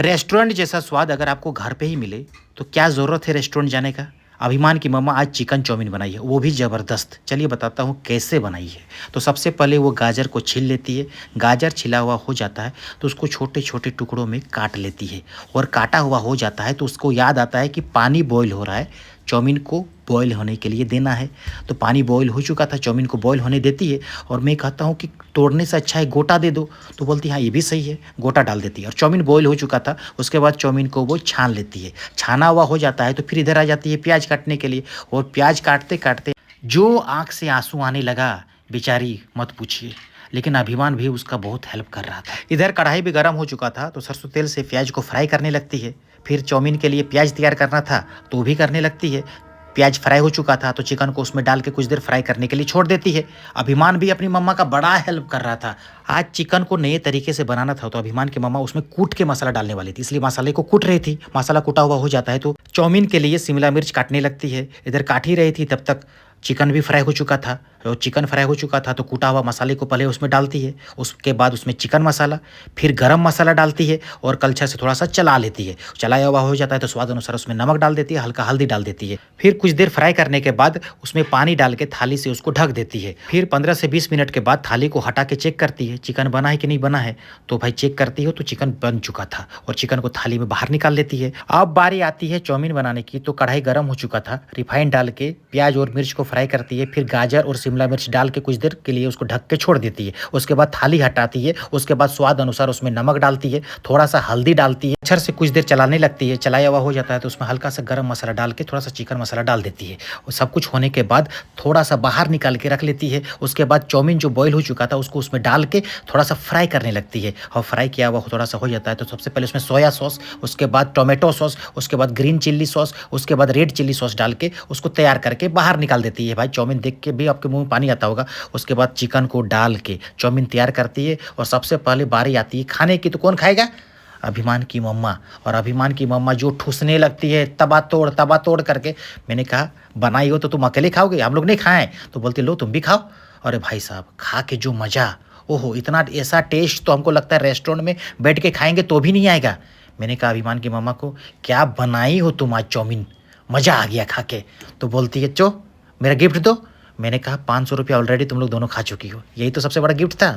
Restaurant जैसा स्वाद अगर आपको घर पे ही मिले तो क्या ज़रूरत है रेस्टोरेंट जाने का। अभिमान की मम्मा आज चिकन चाउमीन बनाई है, वो भी ज़बरदस्त। चलिए बताता हूँ कैसे बनाई है। तो सबसे पहले वो गाजर को छील लेती है। गाजर छिला हुआ हो जाता है तो उसको छोटे छोटे टुकड़ों में काट लेती है। और काटा हुआ हो जाता है तो उसको याद आता है कि पानी बॉईल हो रहा है, चाउमीन को बॉईल होने के लिए देना है। तो पानी बॉईल हो चुका था, चाउमीन को बॉईल होने देती है। और मैं कहता हूँ कि तोड़ने से अच्छा है गोटा दे दो। तो बोलती है हाँ ये भी सही है, गोटा डाल देती है। और चाउमीन बॉईल हो चुका था, उसके बाद चाउमीन को वो छान लेती है। छाना हुआ हो जाता है तो फिर इधर आ जाती है प्याज काटने के लिए। और प्याज काटते काटते जो आँख से आंसू आने लगा बेचारी, मत पूछिए। लेकिन अभिमान भी उसका बहुत हेल्प कर रहा था। इधर कढ़ाई भी गर्म हो चुका था तो सरसों तेल से प्याज को फ्राई करने लगती है। फिर चाउमीन के लिए प्याज तैयार करना था तो वो भी करने लगती है। प्याज फ्राई हो चुका था तो चिकन को उसमें डाल के कुछ देर फ्राई करने के लिए छोड़ देती है। अभिमान भी अपनी मम्मा का बड़ा हेल्प कर रहा था। आज चिकन को नए तरीके से बनाना था तो अभिमान की मम्मा उसमें कूट के मसाला डालने वाली थी, इसलिए मसाले को कूट रही थी। मसाला कूटा हुआ हो जाता है तो चाउमीन के लिए शिमला मिर्च काटने लगती है। इधर काट ही रही थी तब तक चिकन भी फ्राई हो चुका था। और चिकन फ्राई हो चुका था तो कूटा हुआ मसाले को पहले उसमें डालती है। उसके बाद उसमें चिकन मसाला, फिर गरम मसाला डालती है और कलछा से थोड़ा सा चला लेती है। चलाया हुआ हो जाता है तो स्वाद अनुसार उसमें नमक डाल देती है, हल्का हल्दी डाल देती है। फिर कुछ देर फ्राई करने के बाद उसमें पानी डाल के थाली से उसको ढक देती है। फिर 15 से 20 मिनट के बाद थाली को हटा के चेक करती है चिकन बना है कि नहीं बना है। तो भाई चेक करती हो तो चिकन बन चुका था और चिकन को थाली में बाहर निकाल लेती है। अब बारी आती है चाउमीन बनाने की। तो कढ़ाई गर्म हो चुका था, रिफाइंड डाल के प्याज और मिर्च को फ्राई करती है। फिर गाजर और शिमला मिर्च डाल के कुछ देर के लिए उसको ढक के छोड़ देती है। उसके बाद थाली हटाती है। उसके बाद स्वाद अनुसार उसमें नमक डालती है, थोड़ा सा हल्दी डालती है। अच्छे से कुछ देर चलाने लगती है। चलाया हुआ हो जाता है तो उसमें हल्का सा गरम मसाला डाल के थोड़ा सा चिकन मसाला डाल देती है। और सब कुछ होने के बाद थोड़ा सा बाहर निकाल के रख लेती है। उसके बाद चाउमीन जो बॉईल हो चुका था उसको उसमें डाल के थोड़ा सा फ्राई करने लगती है। और फ्राई किया हुआ थोड़ा सा हो जाता है तो सबसे पहले उसमें सोया सॉस, उसके बाद टोमेटो सॉस, उसके बाद ग्रीन चिल्ली सॉस, उसके बाद रेड चिल्ली सॉस डाल के उसको तैयार करके बाहर निकाल देती है। भाई चाउमीन देख के भी आपके मुंह में पानी आता होगा। उसके बाद चिकन को डाल के चाउमीन तैयार करती है। और सबसे पहले बारी आती है खाने की। तो कौन खाएगा? अभिमान की मम्मा। और अभिमान की मम्मा जो ठूसने लगती है तबा तोड़ करके। मैंने कहा बनाई हो तो तुम अकेले खाओगे, हम लोग नहीं खाएं। तो बोलती लो तुम भी खाओ। अरे भाई साहब खा के जो मज़ा, ओहो इतना ऐसा टेस्ट तो हमको लगता है रेस्टोरेंट में बैठ के खाएंगे तो भी नहीं आएगा। मैंने कहा अभिमान की मम्मा को क्या बनाई हो तुम आज चाउमीन, मज़ा आ गया खा के। तो बोलती है चो मेरा गिफ्ट दो। मैंने कहा 500 रुपया ऑलरेडी तुम लोग दोनों खा चुकी हो, यही तो सबसे बड़ा गिफ्ट था।